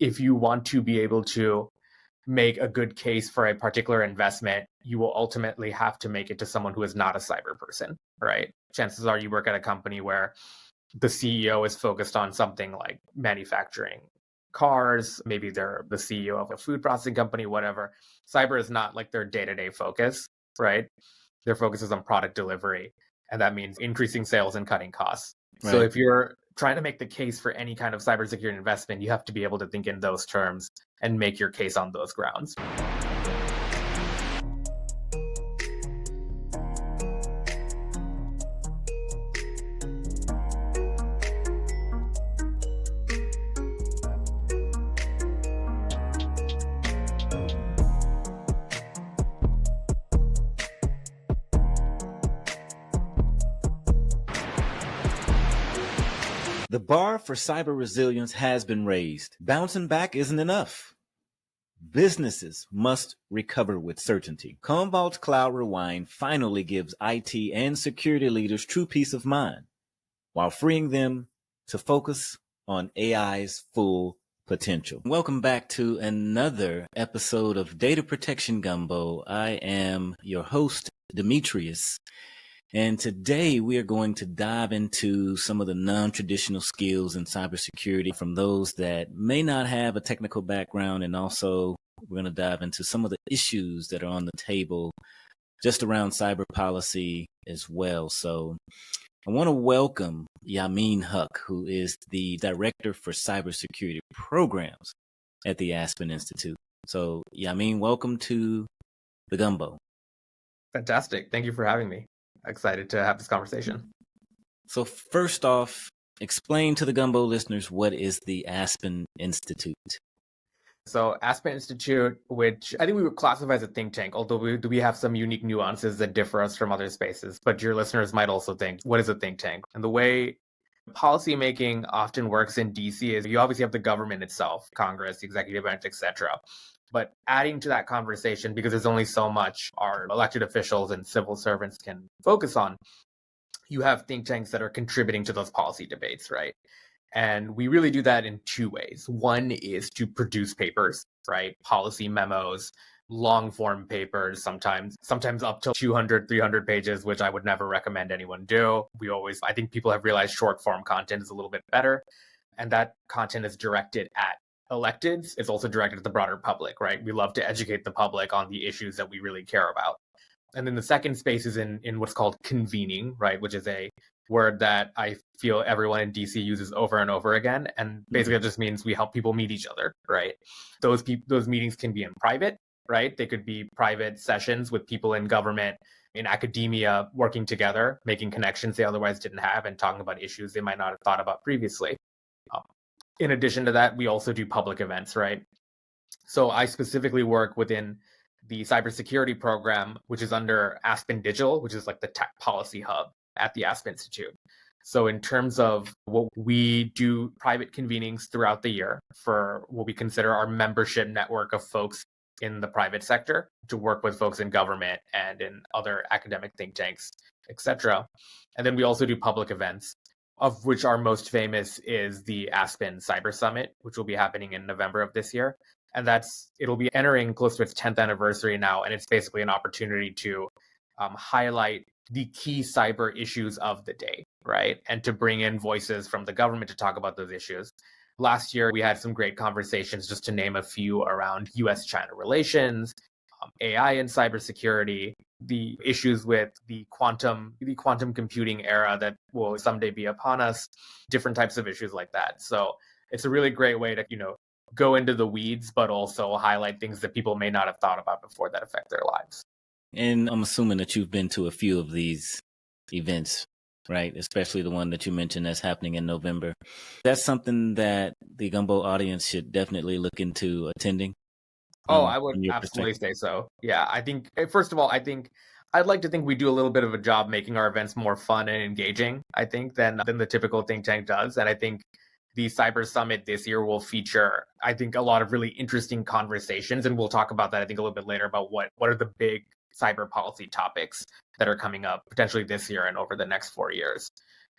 if you want to be able to make a good case for a particular investment, you will ultimately have to make it to someone who is not a cyber person, right? Chances are you work at a company where the CEO is focused on something like manufacturing cars. Maybe they're the CEO of a food processing company, whatever. Cyber is not like their day-to-day focus, right? Their focus is on product delivery. And that means increasing sales and cutting costs. So Right. if you're trying to make the case for any kind of cybersecurity investment, you have to be able to think in those terms and make your case on those grounds. The bar for cyber resilience has been raised. Bouncing back isn't enough. Businesses must recover with certainty. Commvault's Cloud Rewind finally gives IT and security leaders true peace of mind, while freeing them to focus on AI's full potential. Welcome back to another episode of Data Protection Gumbo. I am your host, Demetrius. And today we are going to dive into some of the non-traditional skills in cybersecurity from those that may not have a technical background. And also we're going to dive into some of the issues that are on the table just around cyber policy as well. So I want to welcome Yameen Huq, who is the Director for Cybersecurity Programs at the Aspen Institute. So Yameen, welcome to the Gumbo. Fantastic. Thank you for having me. Excited to have this conversation. So first off, explain to the Gumbo listeners, what is the Aspen Institute? So Aspen Institute, which I think we would classify as a think tank, although we have some unique nuances that differ us from other spaces. But your listeners might also think, what is a think tank? And the way policymaking often works in DC is you obviously have the government itself, Congress, the executive branch, etc. But adding to that conversation, because there's only so much our elected officials and civil servants can focus on, you have think tanks that are contributing to those policy debates, right? And we really do that in two ways. One is to produce papers, right? Policy memos, long form papers, sometimes up to 200, 300 pages, which I would never recommend anyone do. I think people have realized short form content is a little bit better. And that content is directed at electeds. It's also directed at the broader public, right? We love to educate the public on the issues that we really care about. And then the second space is in what's called convening, right? Which is a word that I feel everyone in DC uses over and over again. And basically it just means we help people meet each other, right? Those meetings can be in private, right? They could be private sessions with people in government, in academia, working together, making connections they otherwise didn't have, and talking about issues they might not have thought about previously. In addition to that, we also do public events, right? So I specifically work within the cybersecurity program, which is under Aspen Digital, which is like the tech policy hub at the Aspen Institute. So in terms of what we do, private convenings throughout the year for what we consider our membership network of folks in the private sector to work with folks in government and in other academic think tanks, etc. And then we also do public events, of which our most famous is the Aspen Cyber Summit, which will be happening in November of this year. And it'll be entering close to its 10th anniversary now. And it's basically an opportunity to highlight the key cyber issues of the day, right? And to bring in voices from the government to talk about those issues. Last year, we had some great conversations, just to name a few, around US-China relations, AI and cybersecurity, the issues with the quantum computing era that will someday be upon us, different types of issues like that. So it's a really great way to, go into the weeds, but also highlight things that people may not have thought about before that affect their lives. And I'm assuming that you've been to a few of these events, right? Especially the one that you mentioned that's happening in November. That's something that the Gumbo audience should definitely look into attending. I would absolutely say so. Yeah, I think, first of all, I'd like to think we do a little bit of a job making our events more fun and engaging, I think, than the typical think tank does. And I think the Cyber Summit this year will feature, I think, a lot of really interesting conversations. And we'll talk about that, I think, a little bit later about what are the big cyber policy topics that are coming up potentially this year and over the next 4 years.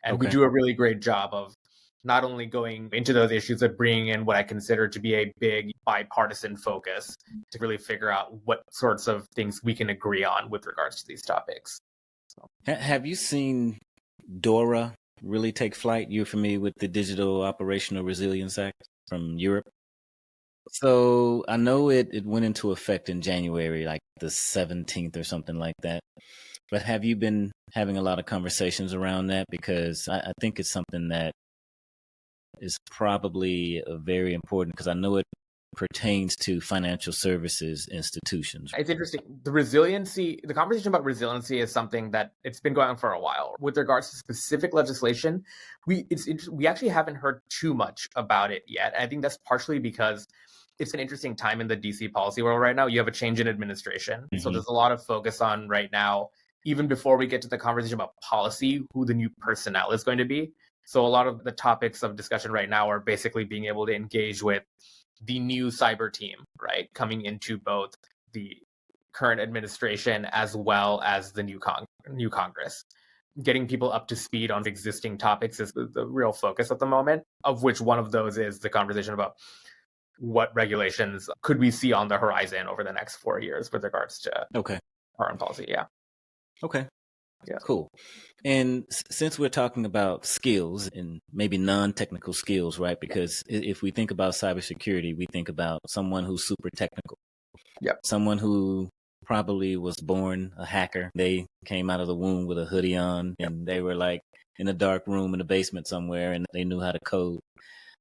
And we do a really great job of not only going into those issues, but bringing in what I consider to be a big bipartisan focus to really figure out what sorts of things we can agree on with regards to these topics. Have you seen DORA really take flight? You're familiar with the Digital Operational Resilience Act from Europe? So I know it went into effect in January, like the 17th or something like that. But have you been having a lot of conversations around that? Because I think it's something that is probably very important, because I know it pertains to financial services institutions. It's interesting. The conversation about resiliency is something that it's been going on for a while. With regards to specific legislation, we actually haven't heard too much about it yet. I think that's partially because it's an interesting time in the DC policy world right now. You have a change in administration. So there's a lot of focus on right now, even before we get to the conversation about policy, who the new personnel is going to be. So a lot of the topics of discussion right now are basically being able to engage with the new cyber team, right? Coming into both the current administration as well as the new Congress. Getting people up to speed on existing topics is the real focus at the moment, of which one of those is the conversation about what regulations could we see on the horizon over the next 4 years with regards to foreign policy. Yeah. Okay. Yeah. Cool. And since we're talking about skills and maybe non-technical skills, right? Because if we think about cybersecurity, we think about someone who's super technical. Yep. Someone who probably was born a hacker. They came out of the womb with a hoodie on, and they were like in a dark room in the basement somewhere, and they knew how to code.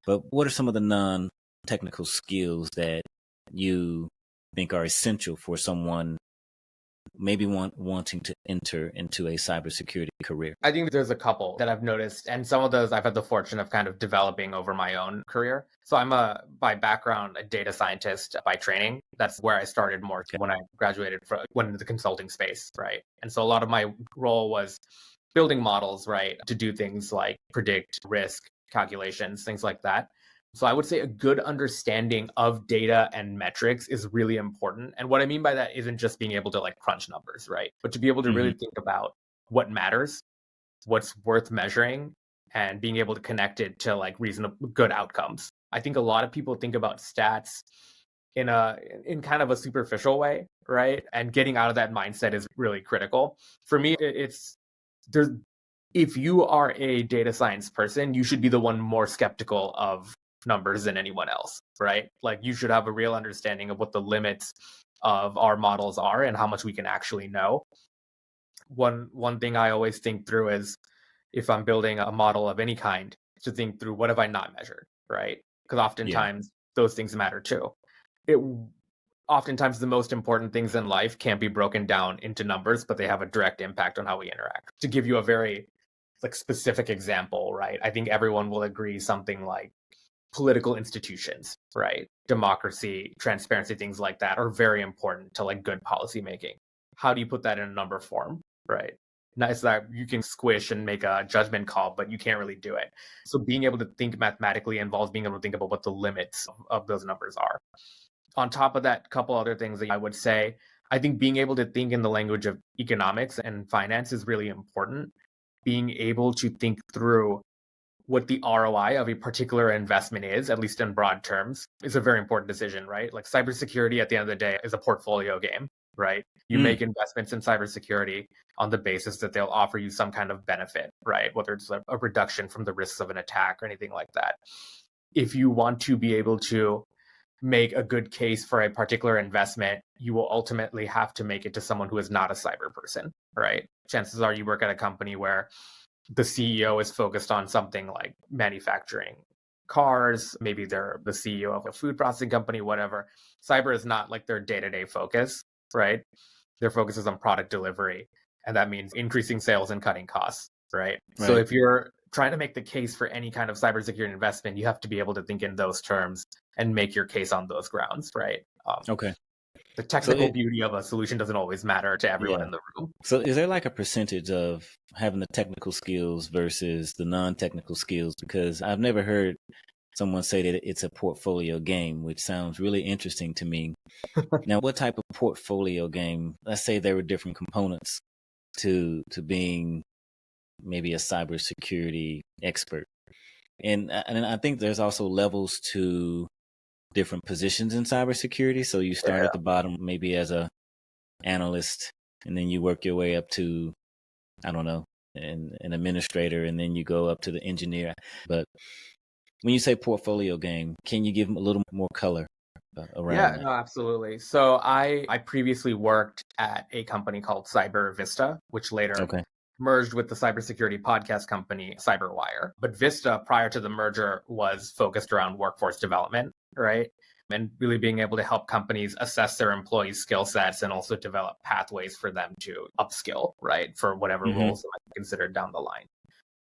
But what are some of the non-technical skills that you think are essential for someone maybe wanting to enter into a cybersecurity career? I think there's a couple that I've noticed, and some of those I've had the fortune of kind of developing over my own career. So I'm by background, a data scientist by training. That's where I started more when I graduated, went into the consulting space, right? And so a lot of my role was building models, right, to do things like predict risk calculations, things like that. So I would say a good understanding of data and metrics is really important. And what I mean by that isn't just being able to like crunch numbers, right? But to be able to really think about what matters, what's worth measuring, and being able to connect it to like reasonable good outcomes. I think a lot of people think about stats in kind of a superficial way, right? And getting out of that mindset is really critical. For me, if you are a data science person, you should be the one more skeptical of numbers than anyone else, right? Like you should have a real understanding of what the limits of our models are and how much we can actually know. One thing I always think through is, if I'm building a model of any kind, to think through, what have I not measured, right? Because oftentimes those things matter too. Oftentimes the most important things in life can't be broken down into numbers, but they have a direct impact on how we interact. To give you a very like specific example, right? I think everyone will agree something like political institutions, right? Democracy, transparency, things like that are very important to like good policy making. How do you put that in a number form, right? Nice that you can squish and make a judgment call, but you can't really do it. So being able to think mathematically involves being able to think about what the limits of those numbers are. On top of that, a couple other things that I would say, I think being able to think in the language of economics and finance is really important. Being able to think through what the ROI of a particular investment is, at least in broad terms, is a very important decision, right? Like cybersecurity at the end of the day is a portfolio game, right? You make investments in cybersecurity on the basis that they'll offer you some kind of benefit, right? Whether it's a reduction from the risks of an attack or anything like that. If you want to be able to make a good case for a particular investment, you will ultimately have to make it to someone who is not a cyber person, right? Chances are you work at a company where the CEO is focused on something like manufacturing cars. Maybe they're the CEO of a food processing company, whatever. Cyber is not like their day-to-day focus, right? Their focus is on product delivery. And that means increasing sales and cutting costs, right? So if you're trying to make the case for any kind of cybersecurity investment, you have to be able to think in those terms and make your case on those grounds, right? The technical beauty of a solution doesn't always matter to everyone in the room. So is there like a percentage of having the technical skills versus the non-technical skills? Because I've never heard someone say that it's a portfolio game, which sounds really interesting to me. Now, what type of portfolio game? Let's say there were different components to being maybe a cybersecurity expert. And I think there's also levels to different positions in cybersecurity. So you start at the bottom, maybe as a analyst, and then you work your way up to, I don't know, an administrator, and then you go up to the engineer. But when you say portfolio game, can you give them a little more color around that? No, absolutely. So I previously worked at a company called Cyber Vista, which later Okay. merged with the cybersecurity podcast company CyberWire. But Vista, prior to the merger, was focused around workforce development, right? And really being able to help companies assess their employees' skill sets and also develop pathways for them to upskill, right? For whatever roles they might be considered down the line.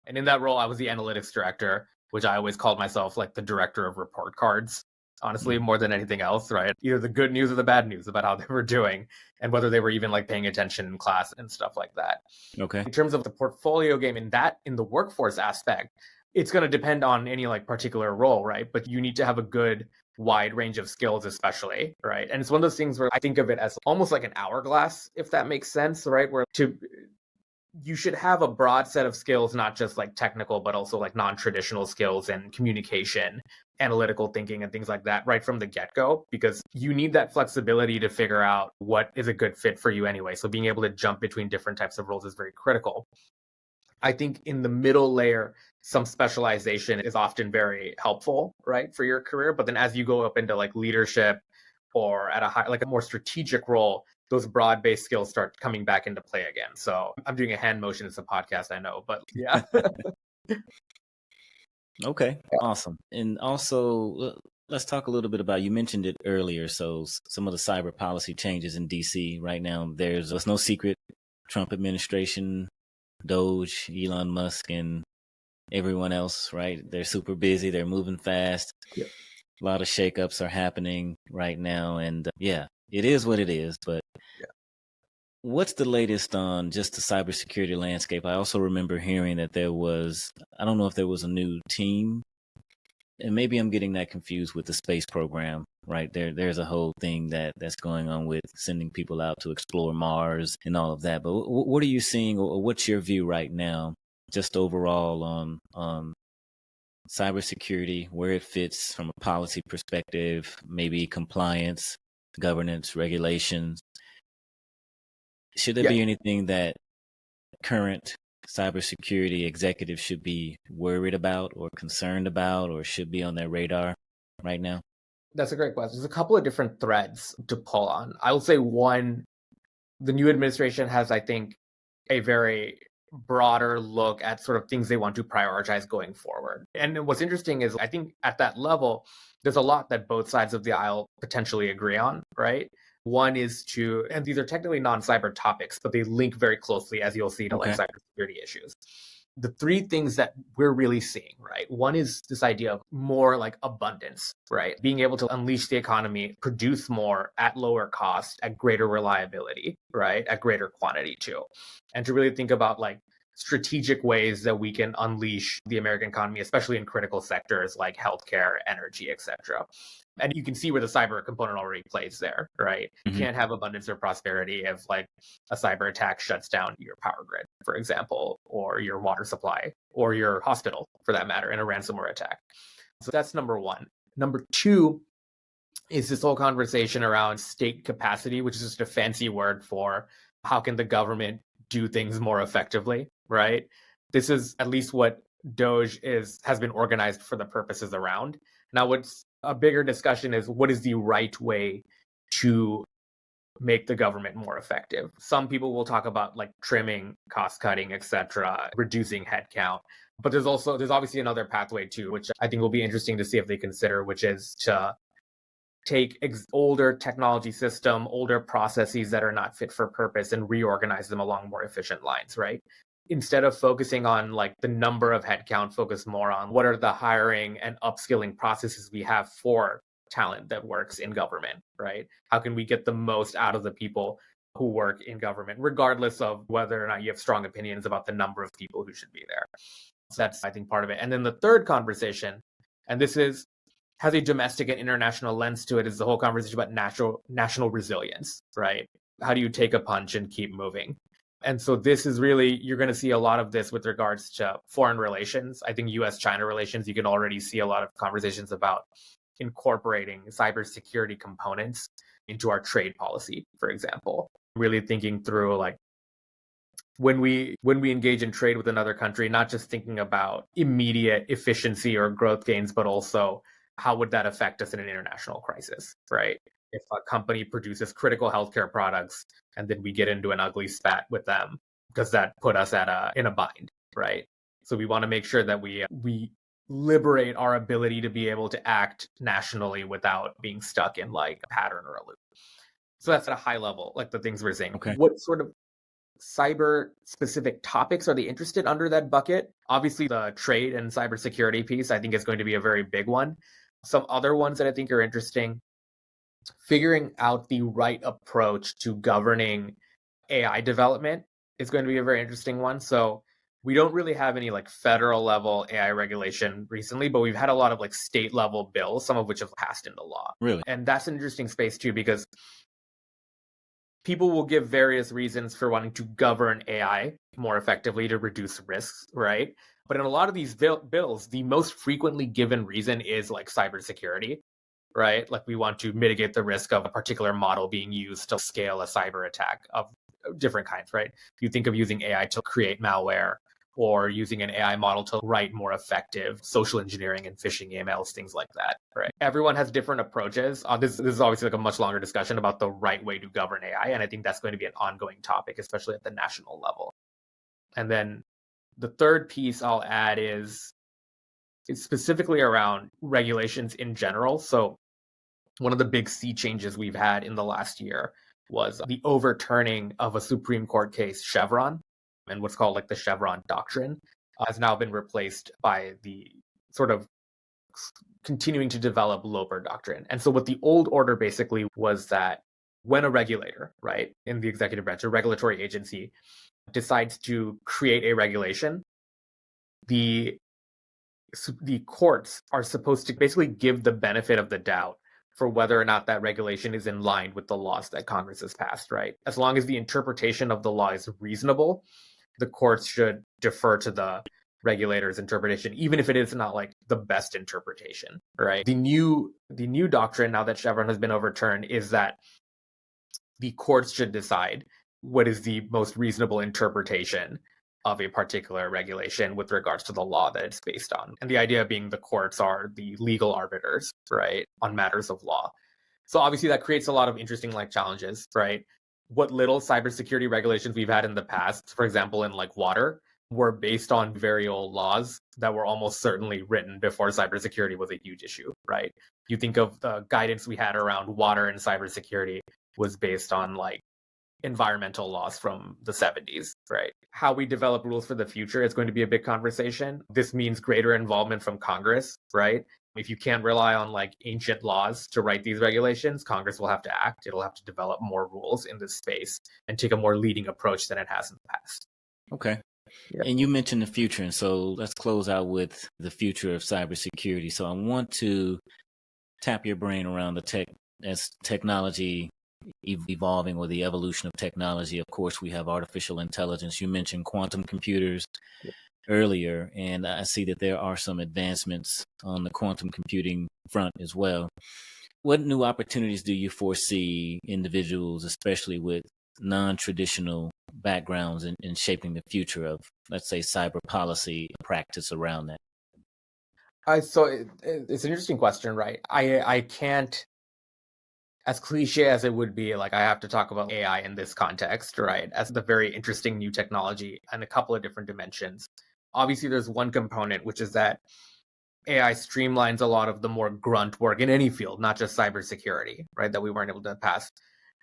And in that role, I was the analytics director, which I always called myself like the director of report cards, honestly, more than anything else, right? Either the good news or the bad news about how they were doing and whether they were even like paying attention in class and stuff like that. Okay. In terms of the portfolio game in the workforce aspect, it's going to depend on any like particular role, right? But you need to have a good wide range of skills, especially, right? And it's one of those things where I think of it as almost like an hourglass, if that makes sense, right? Where you should have a broad set of skills, not just like technical, but also like non-traditional skills and communication, analytical thinking, and things like that right from the get-go, because you need that flexibility to figure out what is a good fit for you anyway. So being able to jump between different types of roles is very critical. I think in the middle layer, some specialization is often very helpful, right, for your career. But then as you go up into like leadership or at a high, like a more strategic role, those broad-based skills start coming back into play again. So I'm doing a hand motion. It's a podcast, I know, but yeah. Okay, awesome. And also, let's talk a little bit about, you mentioned it earlier, so some of the cyber policy changes in DC right now. It's no secret, Trump administration, Doge, Elon Musk, and everyone else, right? They're super busy. They're moving fast. Yep. A lot of shakeups are happening right now. And it is what it is. But what's the latest on just the cybersecurity landscape? I also remember hearing that I don't know if there was a new team, and maybe I'm getting that confused with the space program, right? There's a whole thing that's going on with sending people out to explore Mars and all of that. But what are you seeing, or what's your view right now, just overall on cybersecurity, where it fits from a policy perspective, maybe compliance, governance, regulations? Should there be anything that current cybersecurity executives should be worried about or concerned about, or should be on their radar right now? That's a great question. There's a couple of different threads to pull on. I will say one, the new administration has, I think, a very broader look at sort of things they want to prioritize going forward. And what's interesting is I think at that level, there's a lot that both sides of the aisle potentially agree on, right? One is and these are technically non-cyber topics, but they link very closely, as you'll see, to like cybersecurity issues. The three things that we're really seeing, right? One is this idea of more like abundance, right? Being able to unleash the economy, produce more at lower cost, at greater reliability, right? At greater quantity too. And to really think about like strategic ways that we can unleash the American economy, especially in critical sectors like healthcare, energy, etc. And you can see where the cyber component already plays there, right? You can't have abundance or prosperity if like a cyber attack shuts down your power grid, for example, or your water supply, or your hospital for that matter, in a ransomware attack. So that's number one. Number two is this whole conversation around state capacity, which is just a fancy word for how can the government do things more effectively, right? This is at least what Doge has been organized for the purposes around. Now, what's a bigger discussion is what is the right way to make the government more effective. Some people will talk about like trimming, cost cutting, etc., reducing headcount. But there's obviously another pathway too, which I think will be interesting to see if they consider, which is to take older technology system, older processes that are not fit for purpose and reorganize them along more efficient lines, right? Instead of focusing on like the number of headcount, focus more on what are the hiring and upskilling processes we have for talent that works in government, right? How can we get the most out of the people who work in government, regardless of whether or not you have strong opinions about the number of people who should be there? So that's, I think, part of it. And then the third conversation, and this has a domestic and international lens to it, is the whole conversation about national resilience, right? How do you take a punch and keep moving? And so this is really, you're going to see a lot of this with regards to foreign relations. I think US-China relations, you can already see a lot of conversations about incorporating cybersecurity components into our trade policy, for example. Really thinking through like when we engage in trade with another country, not just thinking about immediate efficiency or growth gains, but also how would that affect us in an international crisis, right? If a company produces critical healthcare products and then we get into an ugly spat with them, does that put us in a bind, right? So we want to make sure that we liberate our ability to be able to act nationally without being stuck in like a pattern or a loop. So that's at a high level, like the things we're saying. Okay. What sort of cyber specific topics are they interested under that bucket? Obviously, the trade and cybersecurity piece, I think, is going to be a very big one. Some other ones that I think are interesting, figuring out the right approach to governing AI development is going to be a very interesting one. So we don't really have any like federal level AI regulation recently, but we've had a lot of like state level bills, some of which have passed into law. Really? And that's an interesting space too, because people will give various reasons for wanting to govern AI more effectively to reduce risks, right? But in a lot of these bills, the most frequently given reason is like cybersecurity, right? Like we want to mitigate the risk of a particular model being used to scale a cyber attack of different kinds, right? You think of using AI to create malware or using an AI model to write more effective social engineering and phishing emails, things like that, right? Everyone has different approaches. This is obviously like a much longer discussion about the right way to govern AI, and I think that's going to be an ongoing topic, especially at the national level. And then the third piece I'll add is specifically around regulations in general. So one of the big sea changes we've had in the last year was the overturning of a Supreme Court case, Chevron, and what's called like the Chevron doctrine has now been replaced by the sort of continuing to develop Loper doctrine. And so what the old order basically was that when a regulator, right, in the executive branch, a regulatory agency, decides to create a regulation, the courts are supposed to basically give the benefit of the doubt for whether or not that regulation is in line with the laws that Congress has passed, right? As long as the interpretation of the law is reasonable, the courts should defer to the regulator's interpretation, even if it is not like the best interpretation, right? The new doctrine, now that Chevron has been overturned, is that the courts should decide what is the most reasonable interpretation of a particular regulation with regards to the law that it's based on. And the idea being the courts are the legal arbiters, right, on matters of law. So obviously that creates a lot of interesting like challenges, right? What little cybersecurity regulations we've had in the past, for example, in like water, were based on very old laws that were almost certainly written before cybersecurity was a huge issue, right? You think of the guidance we had around water and cybersecurity was based on like environmental laws from the 70s, right? How we develop rules for the future is going to be a big conversation. This means greater involvement from Congress, right? If you can't rely on like ancient laws to write these regulations, Congress will have to act. It'll have to develop more rules in this space and take a more leading approach than it has in the past. Okay. Yep. And you mentioned the future. And so let's close out with the future of cybersecurity. So I want to tap your brain around as technology evolving, or the evolution of technology. Of course, we have artificial intelligence. You mentioned quantum computers earlier, and I see that there are some advancements on the quantum computing front as well. What new opportunities do you foresee individuals, especially with non-traditional backgrounds, in shaping the future of, let's say, cyber policy practice around that? So it's an interesting question, right? I can't, as cliche as it would be, like I have to talk about AI in this context, right? As the very interesting new technology and a couple of different dimensions. Obviously, there's one component, which is that AI streamlines a lot of the more grunt work in any field, not just cybersecurity, right? That we weren't able to pass.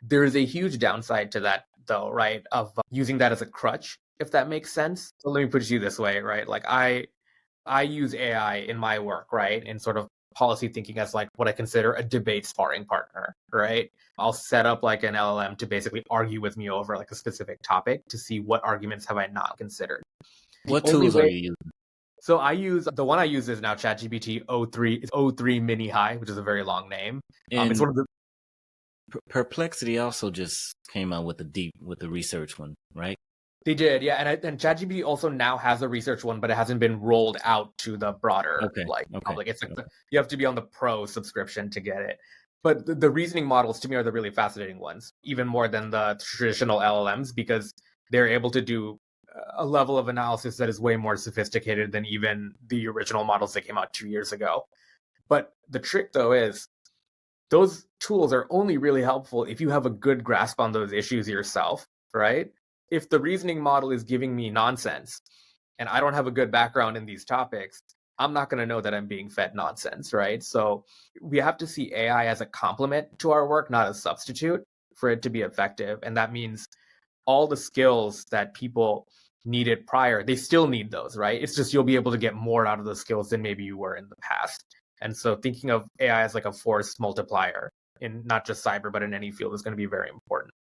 There is a huge downside to that, though, right? Of using that as a crutch, if that makes sense. So let me put it to you this way, right? Like I use AI in my work, right? In sort of policy thinking as like what I consider a debate sparring partner, right? I'll set up like an LLM to basically argue with me over like a specific topic to see what arguments have I not considered. What tools are you using? So the one I use is now ChatGPT 03. It's 03 Mini High, which is a very long name. And it's one of the Perplexity also just came out with the research one, right? They did, yeah. And ChatGPT also now has a research one, but it hasn't been rolled out to the broader public. It's like you have to be on the pro subscription to get it. But the reasoning models to me are the really fascinating ones, even more than the traditional LLMs, because they're able to do a level of analysis that is way more sophisticated than even the original models that came out 2 years ago. But the trick, though, is those tools are only really helpful if you have a good grasp on those issues yourself, right? If the reasoning model is giving me nonsense and I don't have a good background in these topics, I'm not going to know that I'm being fed nonsense, right? So we have to see AI as a complement to our work, not a substitute for it to be effective. And that means all the skills that people needed prior, they still need those, right? It's just you'll be able to get more out of those skills than maybe you were in the past. And so thinking of AI as like a force multiplier in not just cyber, but in any field is going to be very important.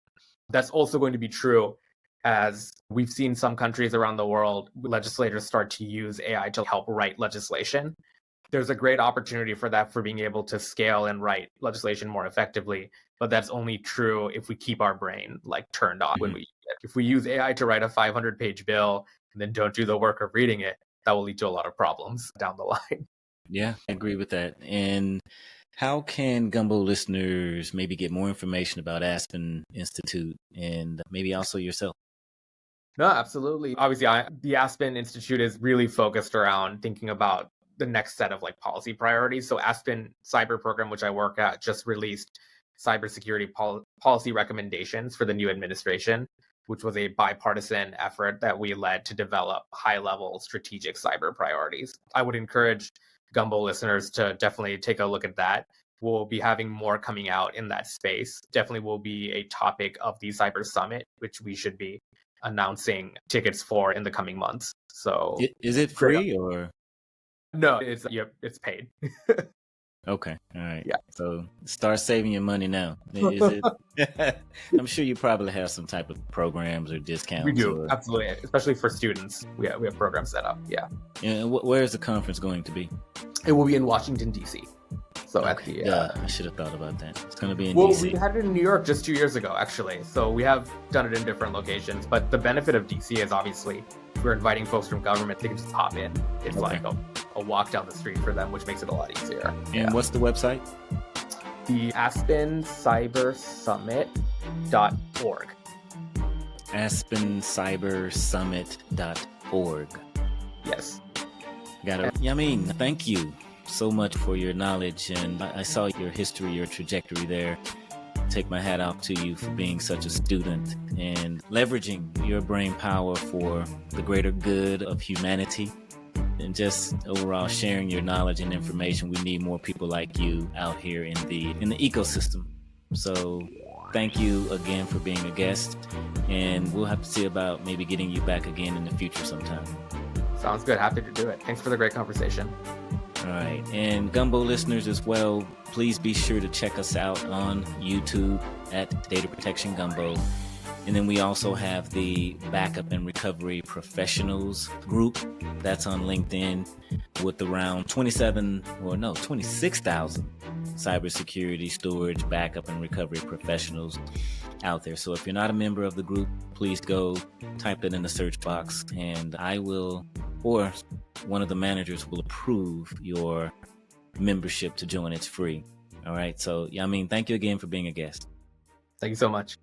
That's also going to be true as we've seen some countries around the world, legislators start to use AI to help write legislation. There's a great opportunity for that, for being able to scale and write legislation more effectively. But that's only true if we keep our brain like turned on when we use it. If we use AI to write a 500-page bill and then don't do the work of reading it, that will lead to a lot of problems down the line. Yeah, I agree with that. And how can Gumbo listeners maybe get more information about Aspen Institute and maybe also yourself? No, absolutely. Obviously, the Aspen Institute is really focused around thinking about the next set of like policy priorities. So Aspen Cyber Program, which I work at, just released cybersecurity policy recommendations for the new administration, which was a bipartisan effort that we led to develop high-level strategic cyber priorities. I would encourage Gumbo listeners to definitely take a look at that. We'll be having more coming out in that space. Definitely will be a topic of the Cyber Summit, which we should be announcing tickets for in the coming months. So is it free or? No, it's paid. Okay. All right. Yeah. So start saving your money now. Is it? I'm sure you probably have some type of programs or discounts. We do, absolutely, especially for students. We have programs set up. Yeah. And where is the conference going to be? It will be in Washington, D.C. So okay. I should have thought about that. It's going to be in D.C. Well, we had it in New York just 2 years ago, actually. So we have done it in different locations. But the benefit of D.C. is obviously if we're inviting folks from government, they can just pop in. It's like a walk down the street for them, which makes it a lot easier. And what's the website? The AspenCyberSummit.org. AspenCyberSummit.org. Yes. Got it. Yameen, thank you so much for your knowledge, and I saw your history, your trajectory there. Take my hat off to you for being such a student and leveraging your brain power for the greater good of humanity, and just overall sharing your knowledge and information. We need more people like you out here in the ecosystem. So thank you again for being a guest, and we'll have to see about maybe getting you back again in the future sometime. Sounds good. Happy to do it. Thanks for the great conversation. All right. And Gumbo listeners as well, please be sure to check us out on YouTube at Data Protection Gumbo. And then we also have the Backup and Recovery Professionals group that's on LinkedIn with around 26,000 cybersecurity, storage, backup, and recovery professionals out there. So if you're not a member of the group, please go type it in the search box, and I will, or one of the managers will approve your membership to join. It's free. All right. So, Yameen, thank you again for being a guest. Thank you so much.